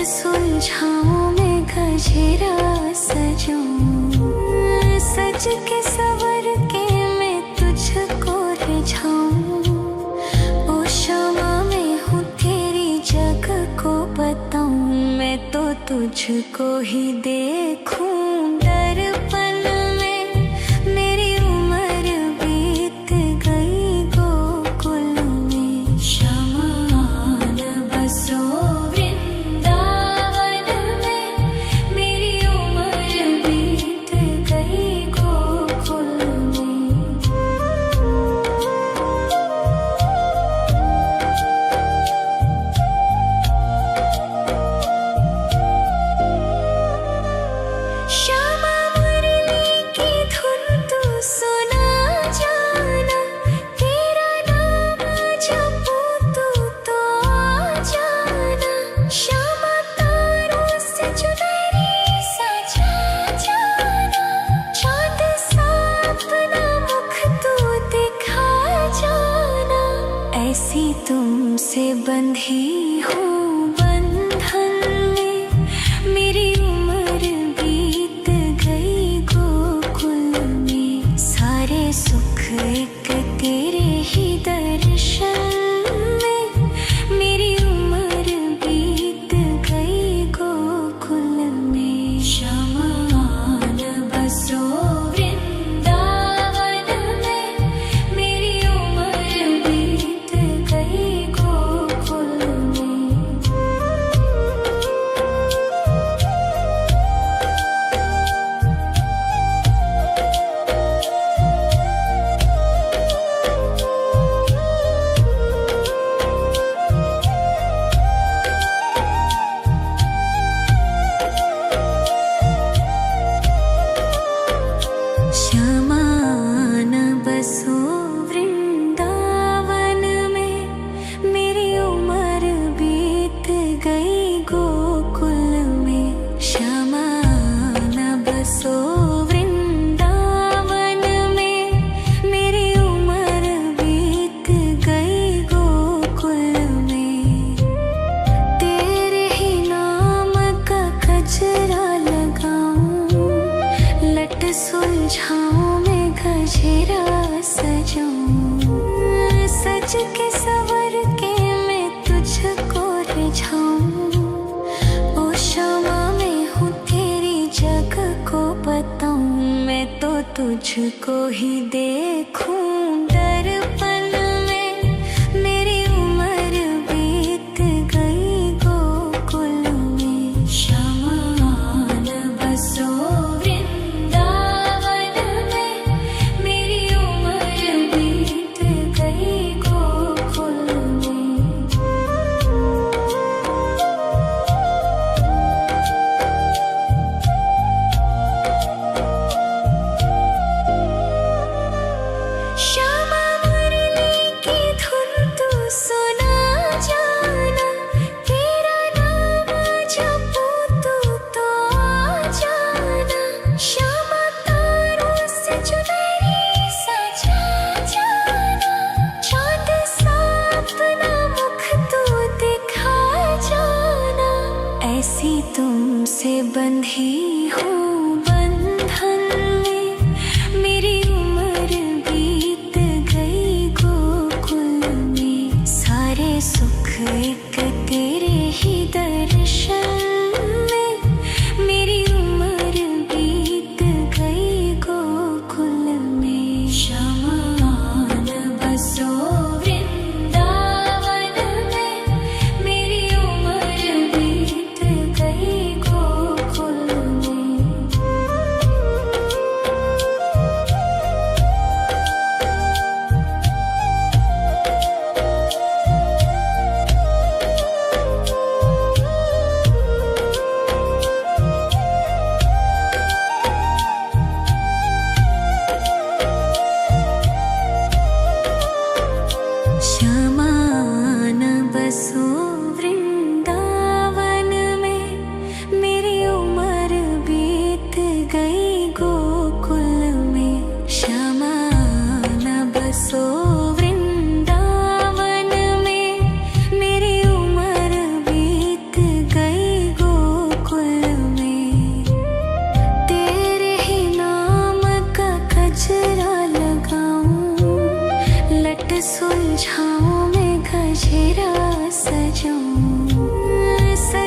सुलझाऊं मैं गजरा सजाऊं, सज के सवर के मैं तुझको रिझाऊं। ओ शमा मैं हूँ तेरी जग को बताऊं, मैं तो तुझको ही देखूं दर्पण में। मेरी उम्र बीत गई गोकुल में, शमा न बसो ऐसी तुमसे बंधी हूँ बंधन में, मेरी उम्र बीत गई गोकुल में। सारे सुख एक तेरे ही दर्शन में, मेरी उम्र बीत गई गोकुल में। शमा न बसो वृंदावन में, मेरी उम्र बीत गई गोकुल में। शमा न बसो वृंदावन में, मेरी उम्र बीत गई गोकुल में। तेरे ही नाम का गजरा लगाऊं, लट सुलझाऊं मैं गजरा सजाऊं, सज के सवर के मैं तुझको रिझाऊं। ओ शमा मैं हूँ तेरी जग को बताऊं, मैं तो तुझको ही देखूं दर्पण में। मेरी उम्र बीत गई गोकुल में, शमा न बसो श्यामा मुरली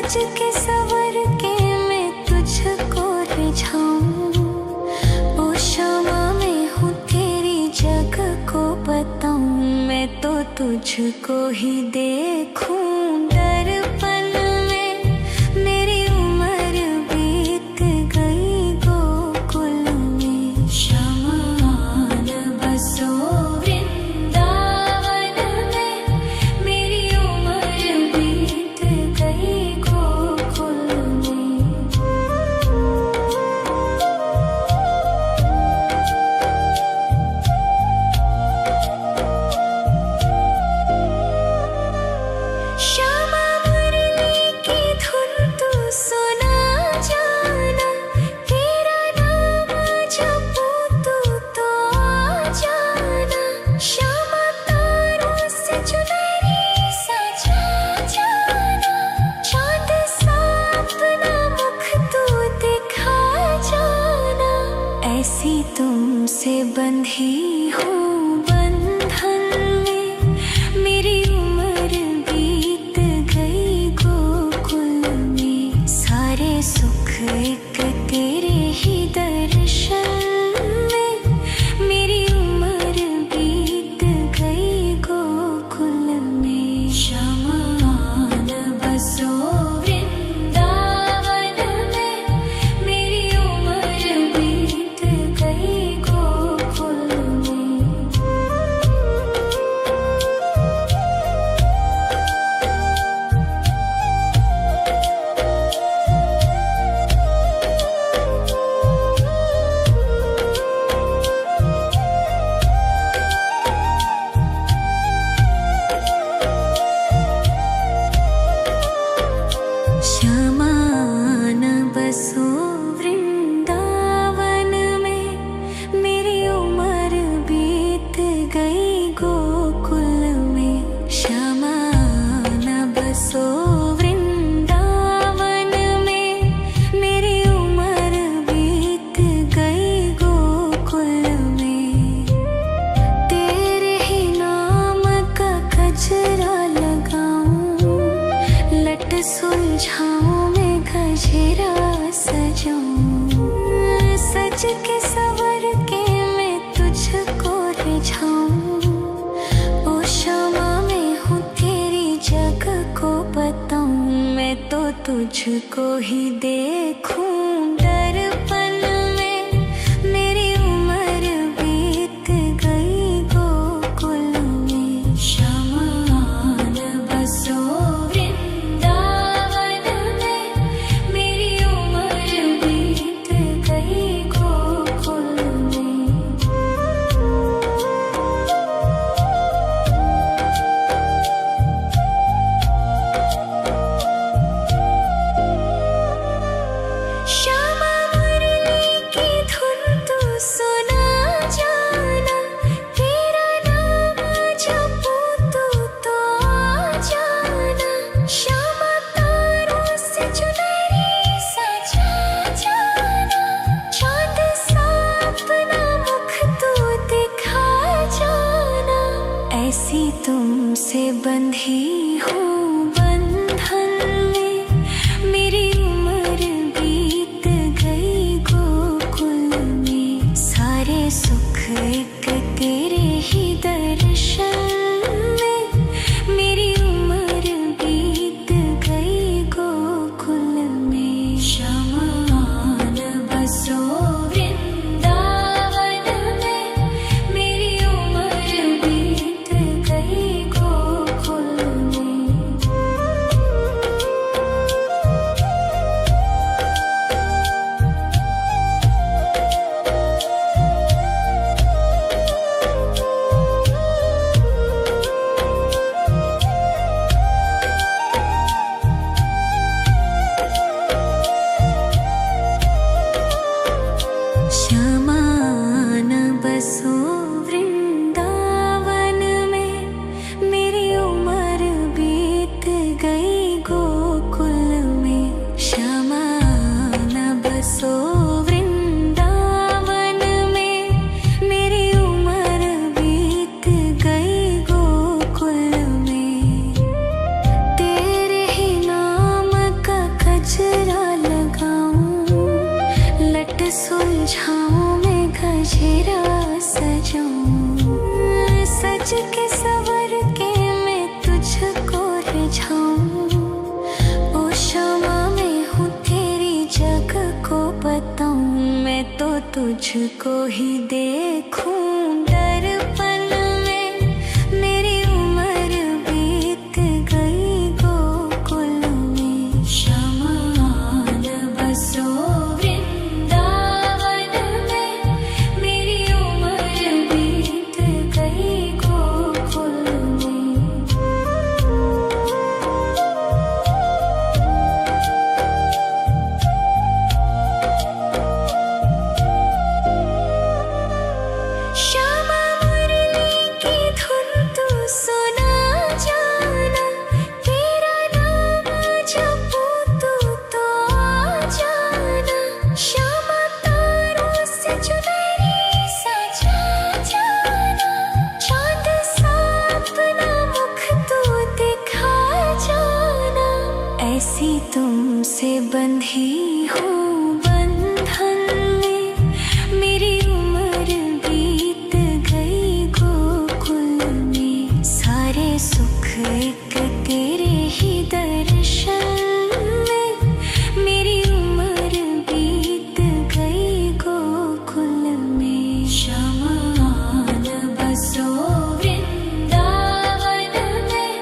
सज के सवर के मैं तुझको रिझाऊं। ओ शामा मैं हूँ तेरी जग को बताऊं। मैं तो तुझको ही देखूं दर्पण में। मेरी उम्र बीत गई गोकुल में। शमान बसो वृंदावन में। मेरी उम्र बीत गई गोकुल में। श्यामा मुरली की धुन तू सुना जाना। तेरा नाम जपूं तू तो आ जाना। श्यामा तारों से चुनरी सजा जाना। चांद सा अपना मुख तू दिखा जाना। ऐसी तुमसे बंधी हूँ बंधन में। मेरी उम्र बीत गई गोकुल में। सारे सुख एक तेरे ही दर्शन में। मेरी उम्र बीत गई गोकुल में। शमान बसो वृंदावन में। मेरी उम्र बीत गई गोकुल में। श्यामान बसो वृंदावन में। मेरी उम्र बीत गई गोकुल में। श्यामान बसो वृंदावन में। मेरी उम्र बीत गई गोकुल में। तेरे ही नाम का गजरा लगाऊं। लट सुलझाऊं मैं गजरा सजाऊं। सज के सवर के मैं तुझको रिझाऊं। ओ शामा मैं हूँ तेरी जग को बताऊं। मैं तो तुझको ही देखूं दर्पण में। मेरी उम्र बीत गई गोकुल में। शमान बसो वृंदावन में। मेरी उम्र बीत गई गोकुल में। श्यामा मुरली की धुन तू सुना जाना। तेरा नाम जपूं तू तो आ जाना। श्यामा तारों से चुनरी सजा जाना। चांद सा अपना मुख तू दिखा जाना। ऐसी तुमसे बंधी हूँ बंधन में। मेरी उम्र बीत गई गोकुल में। सारे सुख एक तेरे ही दर्शन में। मेरी उम्र बीत गई गोकुल में। शमान बसो वृंदावन में। मेरी उम्र बीत गई गोकुल में। सजाऊं, सज के सवर के मैं तुझको रिझाऊं। ओ क्षमा मैं हूँ तेरी जग को बताऊं, मैं तो तुझको ही देखूं। दर्पण में मेरी उम्र बीत गई गोकुल में, शमान बसो वृंदावन में। मेरी उम्र बीत गई गोकुल में। श्यामा मुरली की धुन तू सुना जाना, तेरा नाम जपूं तू तो आ जाना। श्यामा तारों से चुनरी सजा जाना, चांद सा अपना मुख तू दिखा जाना। ऐसी तुमसे बंधी हूँ बंधन में, मेरी उम्र बीत गई गोकुल में। सारे सुख एक तेरे ही दर्शन में, मेरी उम्र बीत गई गोकुल में। शमान बसो वृंदावन में,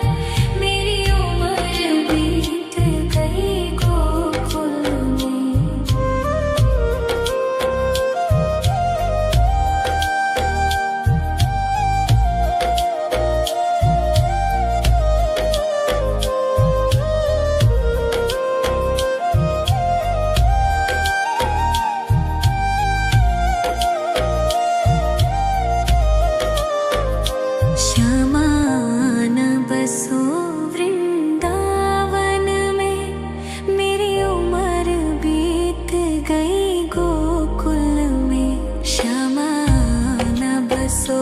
मेरी उम्र बीत गई गोकुल में। शमान बसो वृंदावन में, मेरी उम्र बीत गई गोकुल में। शमान बसो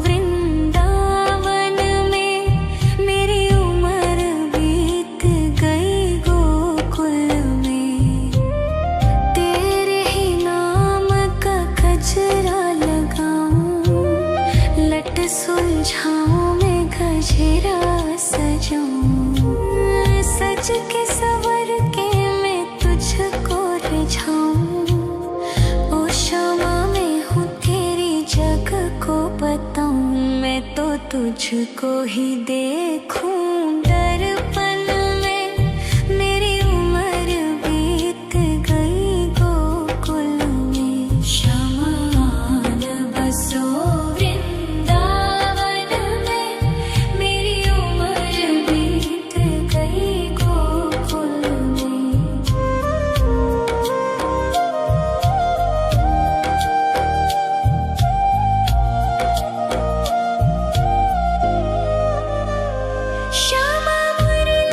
वृंदावन में, मेरी उम्र बीत गई गोकुल में। तेरे ही नाम का गजरा लगाऊं, लट सुलझाऊं मैं गजरा सजाऊं। सज के सवर के मैं तुझको रिझाऊं। ओ क्षमा मैं हूँ तेरी जग को बताऊं, मैं तो तुझको ही देखूं। दर्पण में मेरी उम्र बीत गई गोकुल में। शमान बसो वृंदावन में, मेरी उम्र बीत गई गोकुल में। श्यामा मुरली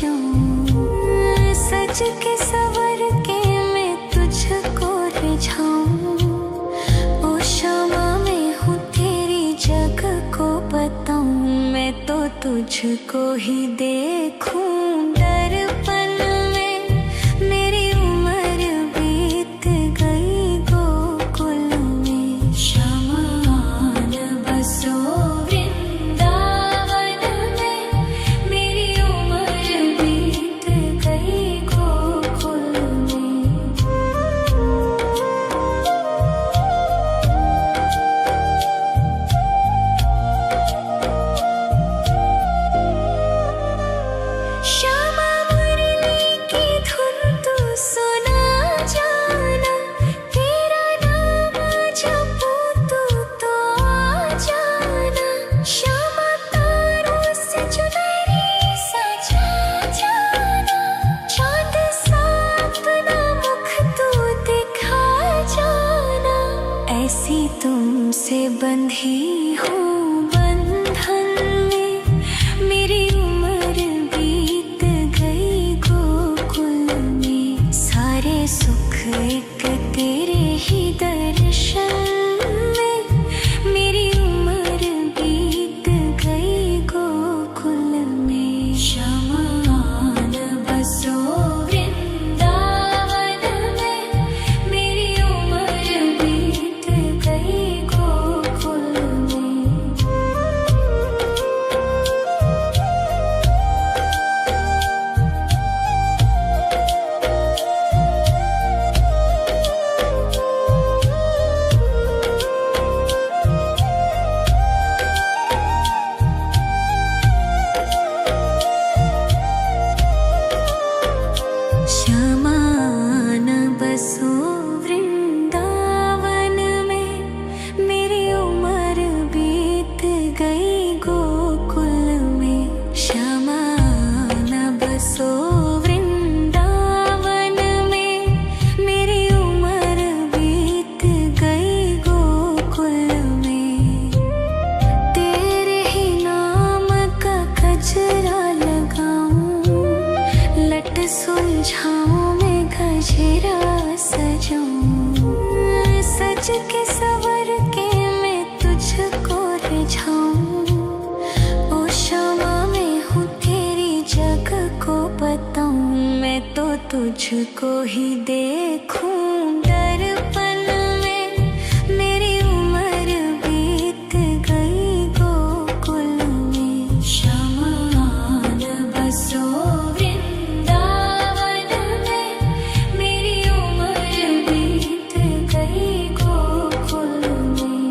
जाऊं, सज के सवर के मैं तुझको रिझाऊं। ओ क्षमा मैं हूँ तेरी जग को बताऊं, मैं तो तुझको ही देखूं दर्पण में। मेरी उम्र बीत गई गोकुल में, शमान बसो वृंदावन में। मेरी उम्र बीत गई गोकुल में। श्यामा मुरली की धुन तू सुना जाना, तेरा नाम जपूं तू तो आ जाना। श्यामा तारों से चुनरी सजा जाना, चाँद सा अपना मुख तू दिखा जाना। ऐसी तुमसे बंधी हूँ बंधन में, मेरी उम्र बीत गई गोकुल में। सारे सुख एक तेरे ही दर्शन में, मेरी उम्र बीत गई गोकुल में। शमान बसो वृंदावन में, मेरी उम्र बीत गई गोकुल में। शमान बसो वृंदावन में, मेरी उम्र बीत गई गोकुल में। शमान बसो वृंदावन में, मेरी उम्र बीत गई गोकुल में। तेरे ही नाम का गजरा लगाऊं, लट सुलझाऊं मैं गजरा सजाऊं। सज के सवर के मैं तुझको रिझाऊं। ओ क्षमा मैं हूँ तेरी जग को बताऊं, मैं तो तुझको ही देखूं दर्पण में। मेरी उम्र बीत गई गोकुल में। शमान बसो वृंदावन में, मेरी उम्र बीत गई गोकुल में।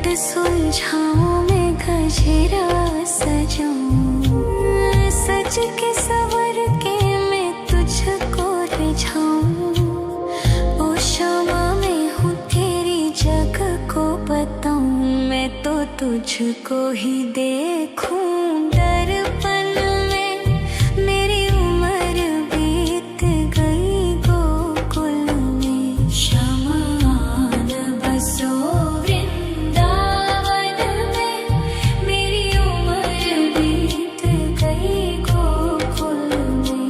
लट सुलझाऊं मैं गजरा सजाऊं, सज के सवर के मैं तुझको रिझाऊं। ओ शामा मैं हूँ तेरी जग को बताऊं, मैं तो तुझको ही देखूं दर्पण में। मेरी उम्र बीत गई गोकुल में, श्यामा आन बसो वृंदावन में। मेरी उम्र बीत गई गोकुल में।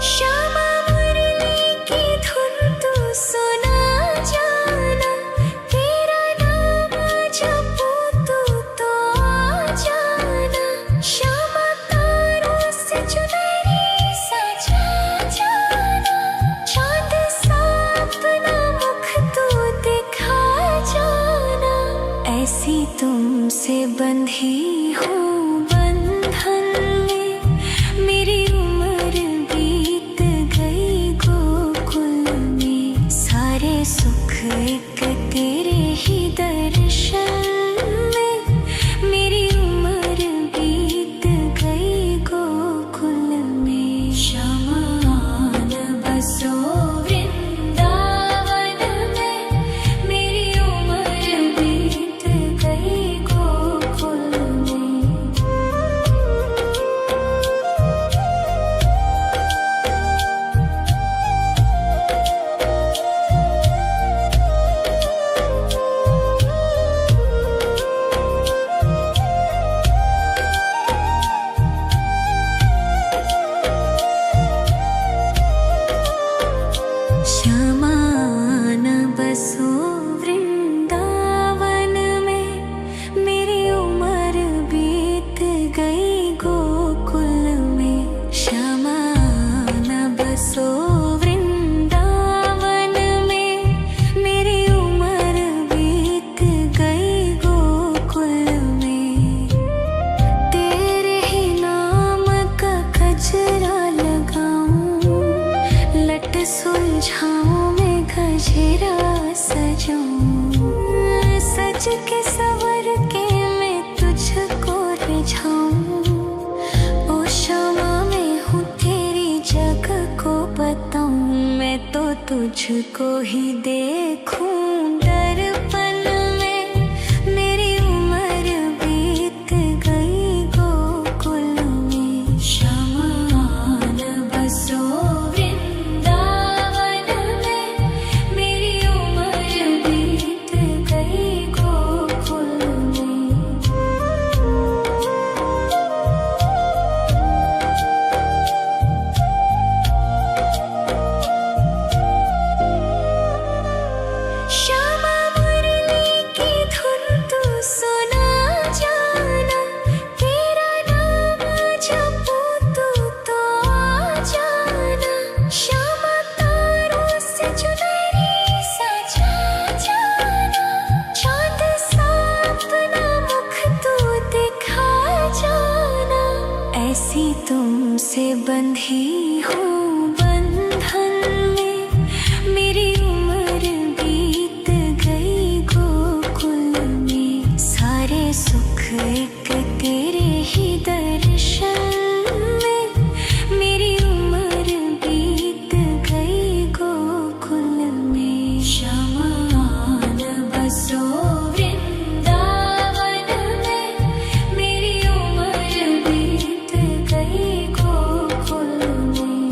श्यामा मुरली की धुन तू सुना जाना, तेरा नाम जपूं तो आ जाना। श्यामा तारों से चुनरी सजा जाना, चांद सा अपना मुख तू दिखा जाना। ऐसी तुमसे बंधी हूँ बंधन में, मेरी उम्र बीत गई गोकुल में। सारे सुख एक तेरे ही दर्शन में, मेरी उम्र बीत गई गोकुल में। श्यामा आन बसो वृंदावन में, मेरी उम्र बीत गई गोकुल में। श्यामा आन बसो वृंदावन में, मेरी उम्र बीत गई गोकुल में। श्यामा आन बसो वृंदावन में, मेरी उम्र बीत गई गोकुल में। तेरे ही नाम का गजरा लगाऊं, लट सुलझाऊं मैं गजरा सजाऊं, सज के सवर के मैं तुझको रिझाऊं। ओ शामा मैं हूँ तेरी जग को बताऊं, मैं तो तुझको ही देखूं दर्पण में। मेरी उम्र बीत गई गोकुल में, श्यामा आन बसो वृंदावन में। मेरी उम्र बीत गई गोकुल में। श्यामा मुरली की धुन तू सुना जाना, तेरा नाम जपूं तो आ जाना। श्यामा तारों से चुनरी सजा जाना, चांद सा अपना मुख तू दिखा जाना। ऐसी तुमसे बंधी हूँ बंधन में, मेरी उम्र बीत गई गोकुल में। सारे सुख एक तेरे ही दर्शन में, मेरी उम्र बीत गई गोकुल में। श्यामा आन बसो वृंदावन में, मेरी उम्र बीत गई गोकुल में।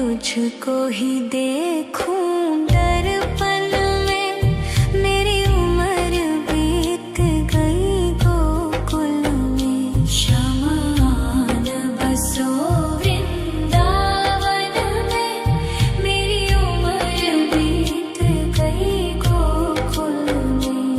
तुझको ही देखूं दर्पण में। मेरी उम्र बीत गई गोकुल में, शमान बसो वृंदावन में। मेरी उम्र बीत गई गोकुल में।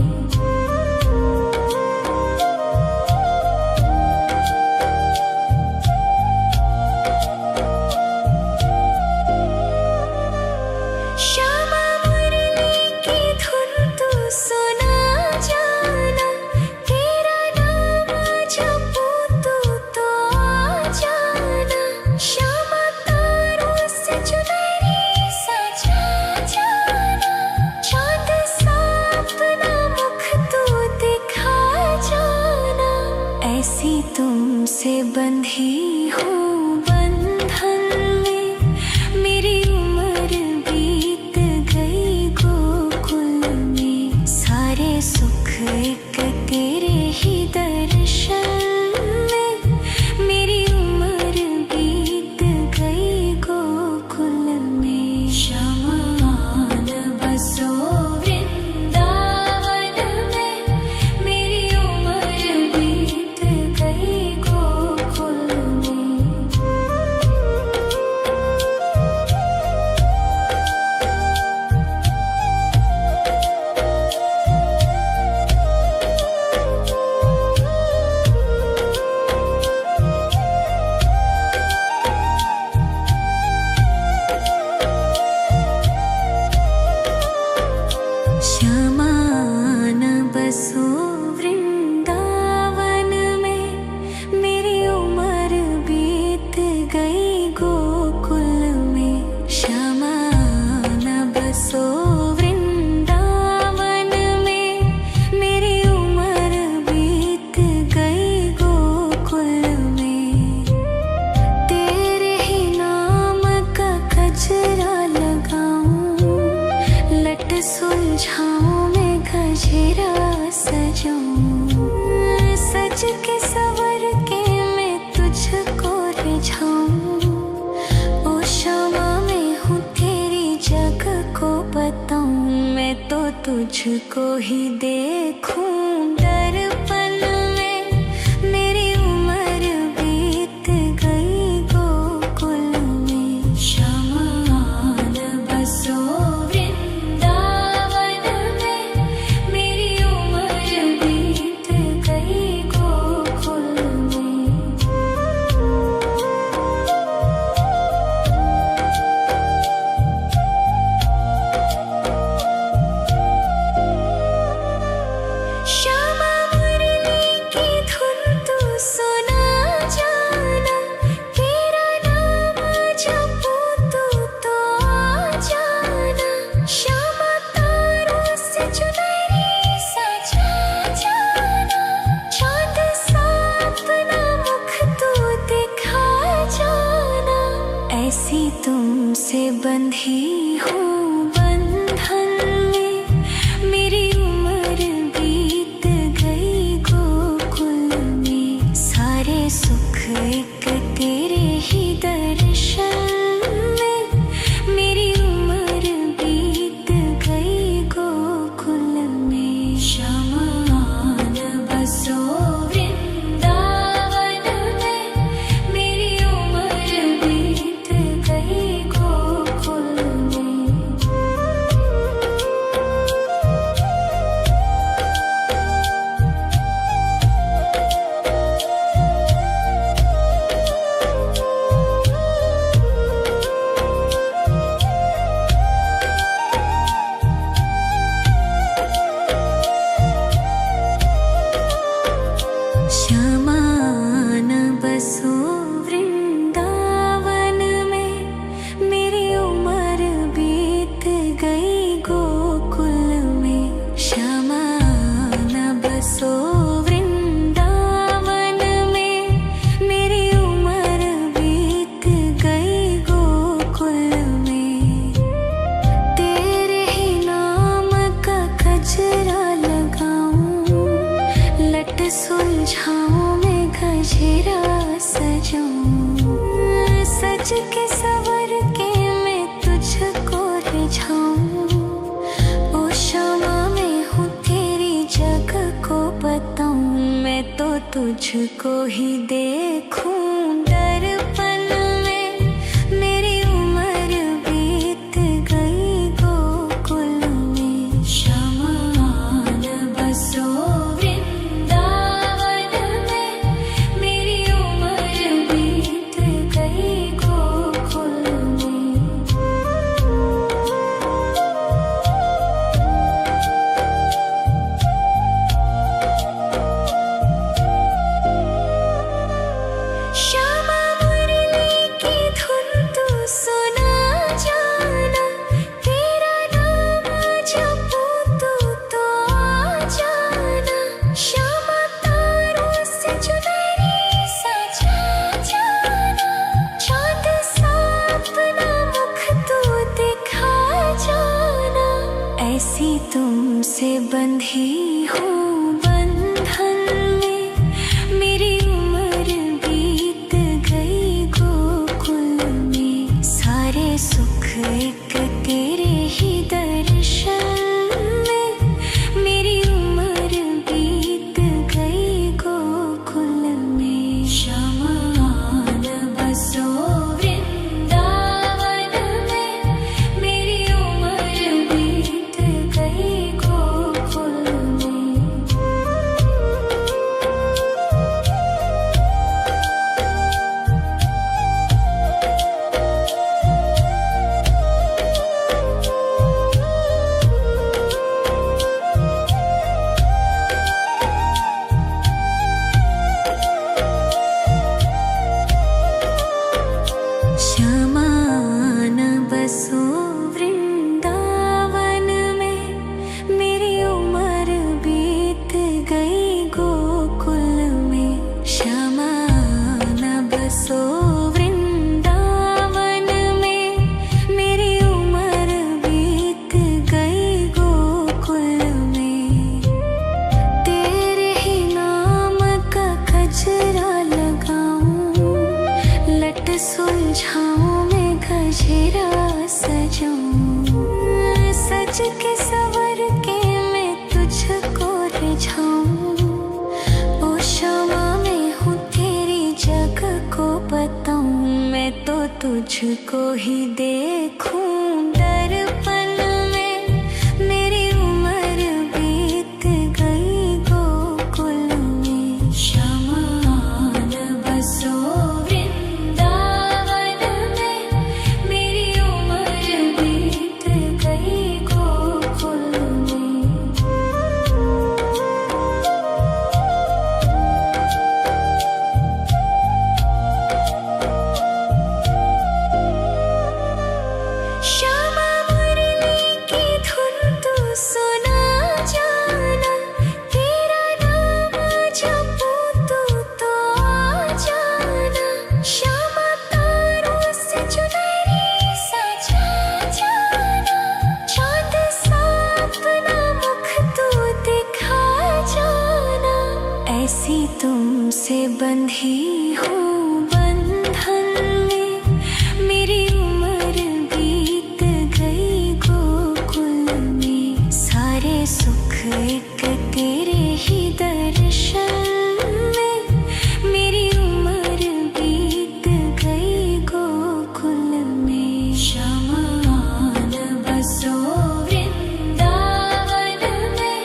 श्यामा मुरली की धुन तू सुना जाना, तेरा नाम जपूं तू तो आ जाना। श्यामा तारों से चुनरी सजा जाना, चांद सा अपना मुख तू दिखा जाना। ऐसी तुमसे बंधी हूँ बंधन में, मेरी उम्र बीत गई गोकुल में। सारे सुख एक तेरे ही दर्शन में, मेरी उम्र बीत गई गोकुल में। शमान बसो वृंदावन में, मेरी उम्र बीत गई गोकुल में। श्यामान बसो वृंदावन में, मेरी उम्र बीत गई गोकुल में। श्यामान बसो वृंदावन में, मेरी उम्र बीत गई गोकुल में। तेरे ही नाम का गजरा लगाऊं, लट सुलझाऊं मैं गजरा सजाऊं। सज के सवर के मैं तुझको रिझाऊं। ओ श्यामा मैं हूँ तेरी जग को बताऊं, मैं तो तुझको ही देखूं दर्पण में। मेरी उम्र बीत गई गोकुल में। शमान बसो वृंदावन में, मेरी उम्र बीत गई गोकुल में। श्यामा मुरली की धुन तू सुना जाना, तेरा नाम जपूं तू तो आ जाना। श्यामा तारों से चुनरी सजा जाना, चांद सा अपना मुख तू दिखा जाना। ऐसी तुमसे बंधी हूँ बंधन में, मेरी उम्र बीत गई गोकुल में। सारे सुख एक तेरे ही दर्शन में, मेरी उम्र बीत गई गोकुल में। शमान बसो वृंदावन में, मेरी उम्र बीत गई गोकुल में। श्यामान बसो वृंदावन में, मेरी उम्र बीत गई गोकुल में। श्यामान बसो वृंदावन में, मेरी उम्र बीत गई गोकुल में। तेरे ही नाम का गजरा लगाऊं, लट सुलझाऊं मैं गजरा सजाऊं। सज के सवर के तुझको ही देखूं दर्पण में। मेरी उम्र बीत गई गोकुल में, शमान बसो वृंदावन में। मेरी उम्र बीत गई गोकुल में। श्यामा मुरली की धुन तू सुना जाना, तेरा नाम जपूं तो आ जाना। श्यामा तारों से चुनरी सजा जाना, चाँद सा अपना मुख तू दिखा जाना। ऐसी तुमसे बंधी हूँ बंधन में, मेरी उम्र बीत गई गोकुल में। सारे सुख एक तेरे ही दर्शन में, मेरी उम्र बीत गई गोकुल में। शमान बसो वृंदावन में, मेरी उम्र बीत गई गोकुल में। शमान बसो वृंदावन में, मेरी उम्र बीत गई गोकुल में। शमान बसो वृंदावन में, मेरी उम्र बीत गई गोकुल में। तेरे ही नाम का गजरा लगाऊं, लट सुलझाऊं मैं गजरा सजाऊं। सज के सवर के मैं तुझको रिझाऊं। ओ क्षमा मैं हूँ तेरी जग को बताऊं, मैं तो तुझको ही देखूं दर्पण में। मेरी उम्र बीत गई गोकुल में। शमान बसो वृंदावन में, मेरी उम्र बीत गई गोकुल में। श्यामा मुरली की धुन तू सुना जाना, तेरा नाम जपूं तो आ जाना। श्यामा तारों से चुनरी सजा जाना, चाँद सा अपना मुख तू दिखा जाना। ऐसी तुमसे बंधी हूँ बंधन में, मेरी उम्र बीत गई गोकुल में। सारे सुख एक तेरे ही दर्शन में, मेरी उम्र बीत गई गोकुल में। शमान बसो वृंदावन में,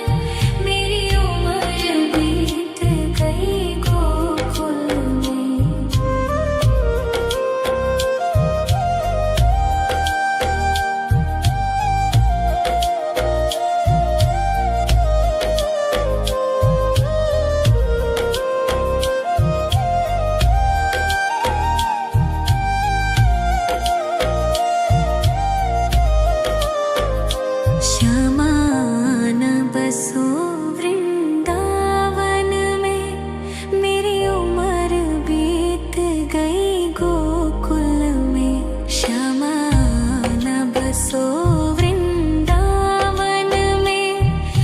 मेरी उम्र बीत गई गोकुल में। शमान बसो वृंदावन में, मेरी उम्र बीत गई गोकुल में। शमान बसो वृंदावन में,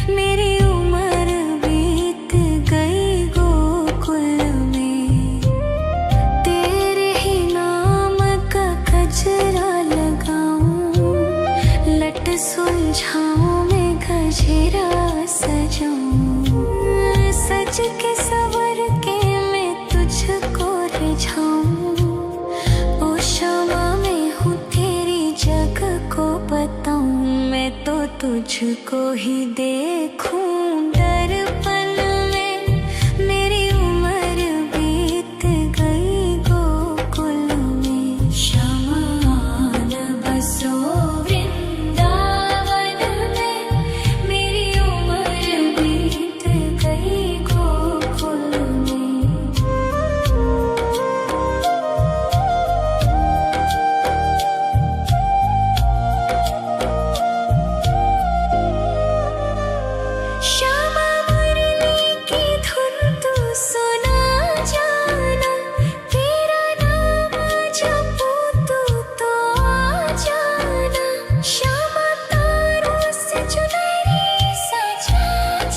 मेरी उम्र बीत गई गोकुल में। तेरे ही नाम का गजरा लगाऊं, लट सुलझाऊं मैं गजरा सजाऊं। सज के सवर के तुझको ही देखूं दर्पण में। मेरी उम्र बीत गई गोकुल में। शमान बसो वृंदावन में। मेरी उम्र बीत गई गोकुल में। श्यामा मुरली की धुन तू सुना जाना। तेरा नाम जपूं तो आ जाना। श्यामा तारों से चुनरी सजा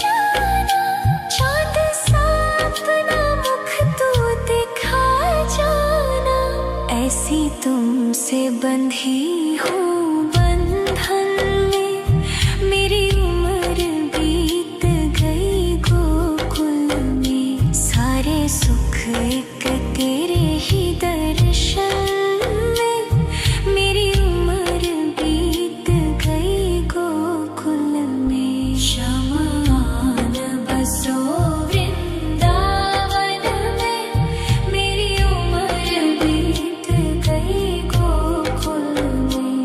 जाना। चांद सा अपना मुख तू दिखा जाना। ऐसी तुमसे बंधी हूँ बंधन में। मेरी उम्र बीत गई गोकुल में। सारे सुख एक तेरे ही दर्शन में। मेरी उम्र बीत गई गोकुल में। शमान बसो वृंदावन में। मेरी उम्र बीत गई गोकुल में।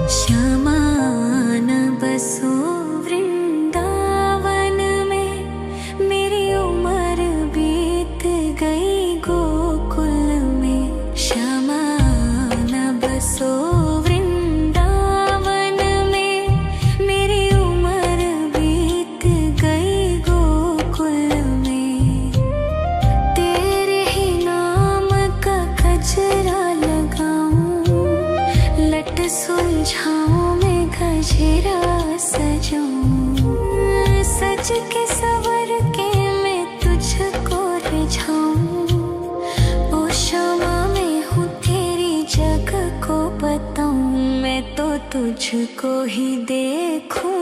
श्यामान बसो वृंदावन में। मेरी उम्र बीत गई गोकुल में। श्यामान बसो वृंदावन में। मेरी उम्र बीत गई गोकुल में। तेरे ही नाम का गजरा लगाऊं। लट सुलझाऊं मैं गजरा सजाऊं। सज के सवर के मैं तुझको रिझाऊं। ओ श्यामा मैं हूँ तेरी जग को बताऊं। मैं तो तुझको ही देखूं